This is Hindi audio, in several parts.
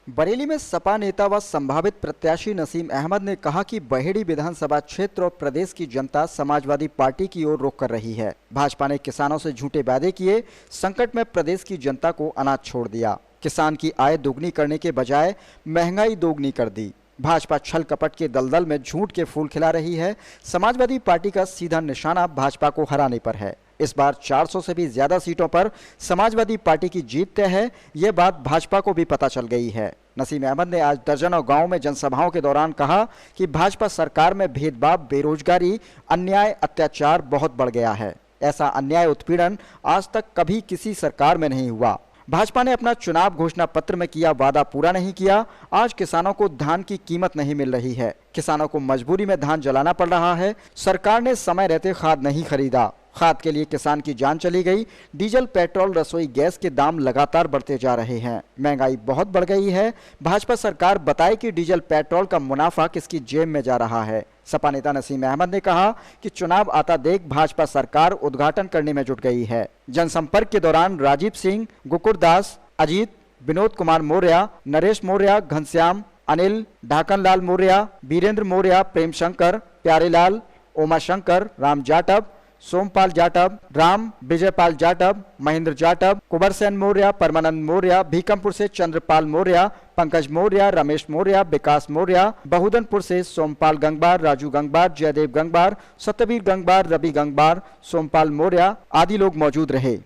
बरेली में सपा नेता व संभावित प्रत्याशी नसीम अहमद ने कहा कि बहेड़ी विधानसभा क्षेत्र और प्रदेश की जनता समाजवादी पार्टी की ओर रुख कर रही है। भाजपा ने किसानों से झूठे वादे किए, संकट में प्रदेश की जनता को अनाज छोड़ दिया। किसान की आय दोगुनी करने के बजाय महंगाई दोगुनी कर दी। भाजपा छल कपट के दलदल में झूठ के फूल खिला रही है। समाजवादी पार्टी का सीधा निशाना भाजपा को हराने पर है। इस बार 400 से भी ज्यादा सीटों पर समाजवादी पार्टी की जीत तय है। यह बात भाजपा को भी पता चल गई है। नसीम अहमद ने आज दर्जनों गांव में जनसभाओं के दौरान कहा कि भाजपा सरकार में भेदभाव, बेरोजगारी, अन्याय, अत्याचार बहुत बढ़ गया है। ऐसा अन्याय उत्पीड़न आज तक कभी किसी सरकार में नहीं हुआ। भाजपा ने अपना चुनाव घोषणा पत्र में किया वादा पूरा नहीं किया। आज किसानों को धान की कीमत नहीं मिल रही है। किसानों को मजबूरी में धान जलाना पड़ रहा है। सरकार ने समय रहते खाद नहीं खरीदा। खाद के लिए किसान की जान चली गई। डीजल, पेट्रोल, रसोई गैस के दाम लगातार बढ़ते जा रहे हैं। महंगाई बहुत बढ़ गई है। भाजपा सरकार बताए कि डीजल, पेट्रोल का मुनाफा किसकी जेब में जा रहा है। सपा नेता नसीम अहमद ने कहा कि चुनाव आता देख भाजपा सरकार उद्घाटन करने में जुट गई है। जनसंपर्क के दौरान राजीव सिंह, गुकुरदास, अजीत, विनोद कुमार मौर्य, नरेश मौर्य, घनश्याम, अनिल, ढाकनलाल मौर्य, वीरेंद्र मौर्य, प्रेम शंकर, प्यारेलाल, उमाशंकर, राम जाटव, सोमपाल जाटव, राम, विजयपाल जाटव, महेंद्र जाटव, कुबरसेन मौर्य, परमानंद मौर्य, भीकमपुर से चंद्रपाल मौर्य, पंकज मौर्य, रमेश मौर्य, विकास मौर्य, बहुदनपुर से सोमपाल गंगबार, राजू गंगबार, जयदेव गंगबार, सत्यवीर गंगबार, रवि गंगबार, सोमपाल मौर्य आदि लोग मौजूद रहे।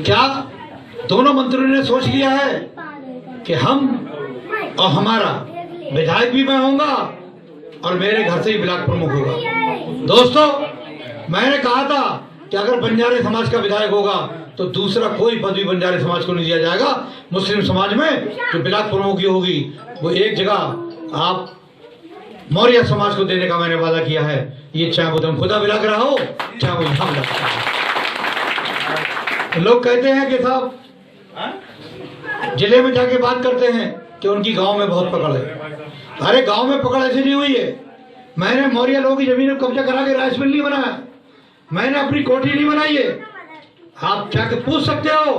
क्या दोनों मंत्रियों ने सोच लिया है कि हम और हमारा विधायक भी मैं होऊंगा और मेरे घर से ही ब्लॉक प्रमुख होगा? दोस्तों, मैंने कहा था कि अगर बंजारे समाज का विधायक होगा तो दूसरा कोई पद भी बंजारे समाज को नहीं दिया जाएगा। मुस्लिम समाज में जो ब्लॉक प्रमुख की होगी वो एक जगह आप मौर्य समाज को देने का मैंने वादा किया है। ये चाहे वो तुम खुदा बिला रहा हो, चाहे वो यहाँ बिला रहा हो। लोग कहते हैं कि साहब जिले में जाके बात करते हैं कि उनकी गांव में बहुत पकड़ है। अरे गांव में पकड़ ऐसी नहीं हुई है। मैंने मौर्य लोगों की जमीन कब्जा करा के राइस मिल नहीं बनाया। मैंने अपनी कोठी नहीं बनाई है। आप जाके पूछ सकते हो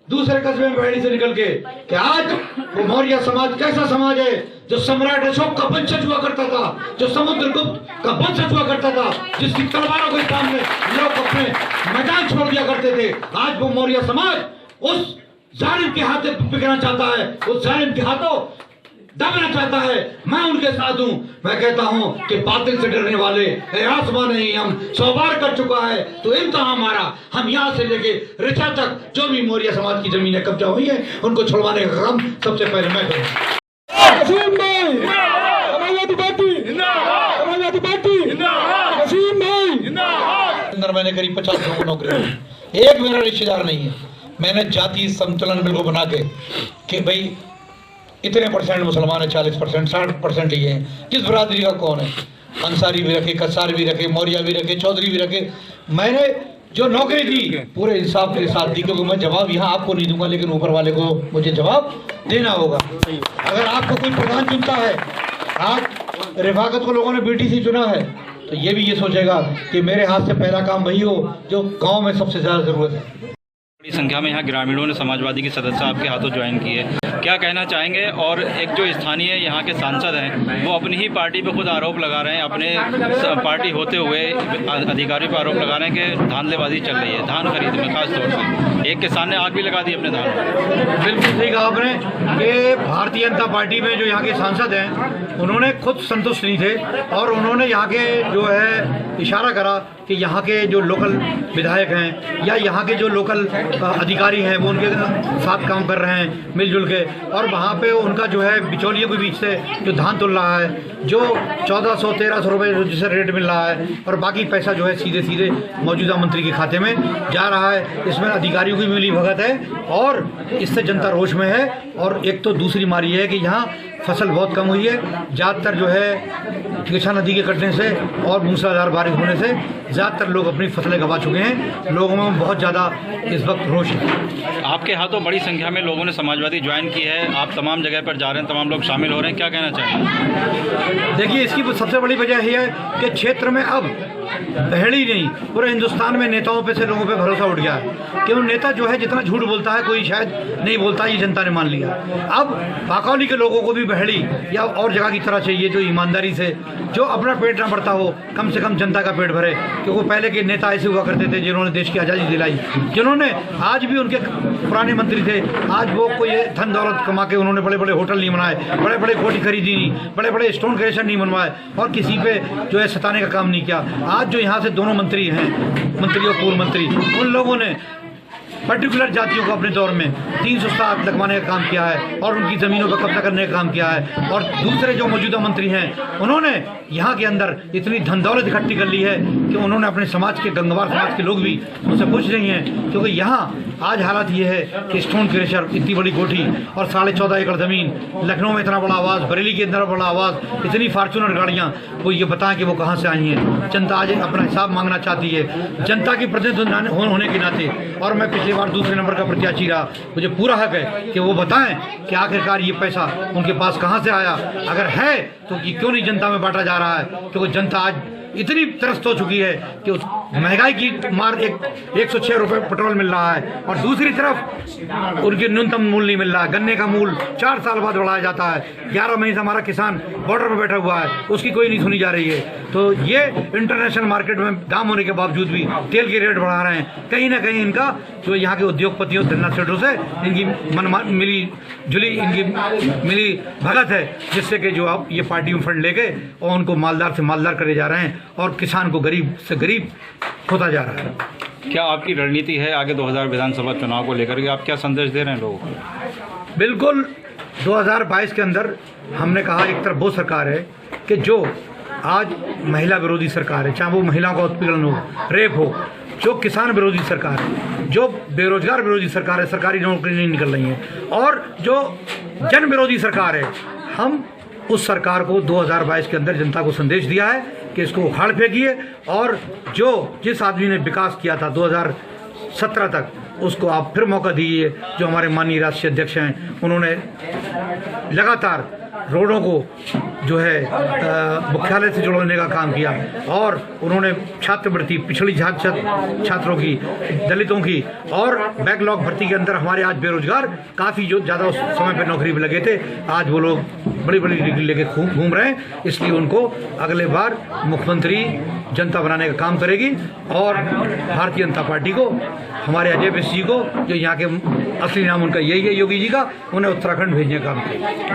दूसरे कस्बे में बैठी से निकल के कि आज वो मौर्य समाज कैसा समाज है जो सम्राट अशोक का वंशज हुआ करता था, जो समुद्रगुप्त का वंशज हुआ करता था, जिसकी तलवारों के सामने लोग अपने मैदान छोड़ दिया करते थे। आज वो मौर्य समाज उस जालिम के हाथ बिकना चाहता है, उस जालिम के हाथों दबना चाहता है। मैं उनके साथ हूं। मैं कहता हूं कि बातिल से डरने वाले आसमान नहीं, हम 100 बार कर चुका है तो इम्तिहान हमारा। हम यहां से लेके ऋचा तक जो भी मौर्य समाज की जमीनें कब्जा हुई है उनको छुड़वाने का काम सबसे पहले मैं करूंगा। मैंने करीब 50 लोगों को नौकरी, एक मेरा रिश्तेदार नहीं है। मैंने जाति संतुलन बिल्कुल बना के कि भाई इतने परसेंट मुसलमान है, 40%, 60% ही है। किस बरादरी का कौन है? अंसारी भी रखे, कसार भी रखे, मौर्य भी रखे, चौधरी भी रखे। मैंने जो नौकरी दी पूरे इंसाफ के साथ दी, क्योंकि मैं जवाब यहाँ आपको नहीं दूंगा, लेकिन ऊपर वाले को मुझे जवाब देना होगा। अगर आपको कोई प्रधान चुनता है, आज रिफाकत को लोगों ने BTC चुना है, तो ये भी ये सोचेगा कि मेरे हाथ से पहला काम वही हो जो गाँव में सबसे ज्यादा जरूरत है। बड़ी संख्या में यहाँ ग्रामीणों ने समाजवादी के सदस्य आपके हाथों ज्वाइन किए, क्या कहना चाहेंगे? और एक जो स्थानीय यहाँ के सांसद हैं वो अपनी ही पार्टी पे खुद आरोप लगा रहे हैं, अपने पार्टी होते हुए अधिकारियों पर आरोप लगा रहे हैं कि धांधलेबाजी चल रही है धान खरीद में। खास तौर से एक किसान ने आग भी लगा दी अपने धान में। बिल्कुल सही कहा आपने कि भारतीय जनता पार्टी में जो यहाँ के सांसद हैं उन्होंने खुद संतुष्ट नहीं थे और उन्होंने यहाँ के जो है इशारा करा कि यहाँ के जो लोकल विधायक हैं या यहाँ के जो लोकल अधिकारी हैं वो उनके साथ काम कर रहे हैं मिलजुल के, और वहाँ पे उनका जो है बिचौलियों के बीच से जो धान तुल रहा है, जो 1400-1300 रुपये जिसे रेट मिल रहा है, और बाकी पैसा जो है सीधे सीधे मौजूदा मंत्री के खाते में जा रहा है। इसमें अधिकारियों की मिली भगत है और इससे जनता रोष में है। और एक तो दूसरी मारी है कि यहाँ फसल बहुत कम हुई है। ज़्यादातर जो है कृष्णा नदी के कटने से और मूसलाधार बारिश होने से ज़्यादातर लोग अपनी फसलें गंवा चुके हैं। लोगों में बहुत ज़्यादा इस वक्त रोष है। आपके हाथों बड़ी संख्या में लोगों ने समाजवादी ज्वाइन की है, आप तमाम जगह पर जा रहे हैं, तमाम लोग शामिल हो रहे हैं, क्या कहना चाहेंगे? देखिए, इसकी सबसे बड़ी वजह यह है कि क्षेत्र में अब पहली नहीं पूरे हिंदुस्तान में नेताओं पे से लोगों पे भरोसा उठ गया है कि वो नेता जो है जितना झूठ बोलता है कोई शायद नहीं बोलता, ये जनता ने मान लिया। अब पाकौली के लोगों को भी बहेड़ी या और जगह की तरह चाहिए जो ईमानदारी से, जो अपना पेट ना भरता हो, कम से कम जनता का पेट भरे। क्योंकि पहले के नेता ऐसे हुआ करते थे जिन्होंने देश की आज़ादी दिलाई, जिन्होंने आज भी उनके पुराने मंत्री थे, आज वो कोई धन दौलत कमा के उन्होंने बड़े बड़े होटल नहीं बनाए, बड़े बड़े कोठी खरीदी नहीं, बड़े बड़े स्टोन क्रेशर नहीं बनवाए और किसी पे जो है सताने का काम नहीं किया। आज जो यहाँ से दोनों मंत्री हैं, मंत्री और पूर्व मंत्री, उन लोगों ने पर्टिकुलर जातियों को अपने दौर में 307 लगवाने का काम किया है और उनकी ज़मीनों पर कब्जा करने का काम किया है। और दूसरे जो मौजूदा मंत्री हैं उन्होंने यहाँ के अंदर इतनी धन दौलत इकट्ठी कर ली है कि उन्होंने अपने समाज के गंगवार समाज के लोग भी उनसे खुश नहीं हैं। क्योंकि यहाँ आज हालात ये है कि स्टोन क्रेशर, इतनी बड़ी कोठी और 14.5 एकड़ ज़मीन, लखनऊ में इतना बड़ा आवास, बरेली के अंदर बड़ा आवास, इतनी फार्चूनर गाड़ियाँ, वो ये बताएं कि वो कहाँ से आई हैं। जनता आज अपना हिसाब मांगना चाहती है। जनता की प्रतिनिधि होने के नाते, और मैं पिछली बार दूसरे नंबर का प्रत्याशी रहा, मुझे पूरा हक है कि वो बताएं कि आखिरकार ये पैसा उनके पास कहाँ से आया, अगर है तो ये क्यों नहीं जनता में बांटा जा रहा है। क्योंकि जनता आज इतनी त्रस्त हो चुकी है कि उस महंगाई की मार 106 रुपये पेट्रोल मिल रहा है और दूसरी तरफ उनके न्यूनतम मूल्य नहीं मिल रहा है। गन्ने का मूल्य 4 साल बाद बढ़ाया जाता है। 11 महीने से हमारा किसान बॉर्डर पर बैठा हुआ है, उसकी कोई नहीं सुनी जा रही है। तो ये इंटरनेशनल मार्केट में दाम होने के बावजूद भी तेल के रेट बढ़ा रहे हैं। कहीं ना कहीं इनका जो यहाँ के उद्योगपतियों, धन्ना सेठों से इनकी मिली जुली इनकी मिली भगत है, जिससे कि जो अब ये पार्टी में फंड लेके और उनको मालदार से मालदार करे जा रहे हैं और किसान को गरीब से गरीब होता जा रहा है। क्या आपकी रणनीति है आगे 2000 विधानसभा चुनाव को लेकर के, आप क्या संदेश दे रहे हैं लोगों को? बिल्कुल, 2022 के अंदर हमने कहा एक तरफ वो सरकार है कि जो आज महिला विरोधी सरकार है, चाहे वो महिलाओं का उत्पीड़न हो, रेप हो, जो किसान विरोधी सरकार है, जो बेरोजगार विरोधी सरकार है, सरकारी नौकरी नहीं निकल रही है, और जो जन विरोधी सरकार है। हम उस सरकार को 2022 के अंदर जनता को संदेश दिया है कि इसको उखाड़ फेंकिए और जो जिस आदमी ने विकास किया था 2017 तक, उसको आप फिर मौका दीजिए। जो हमारे माननीय राष्ट्रीय अध्यक्ष हैं, उन्होंने लगातार रोडों को जो है मुख्यालय से जोड़ने का काम किया और उन्होंने छात्रवृत्ति पिछड़ी छात्रों की, दलितों की और बैकलॉग भर्ती के अंदर हमारे आज बेरोजगार काफ़ी जो ज़्यादा उस समय पर नौकरी पे लगे थे, आज वो लोग बड़ी बड़ी डिग्री लेके घूम रहे हैं। इसलिए उनको अगले बार मुख्यमंत्री जनता बनाने का काम करेगी और भारतीय जनता पार्टी को, हमारे अजय मिश्र जी को, जो यहाँ के असली नाम उनका यही है योगी जी का, उन्हें उत्तराखंड भेजने का काम करेगी।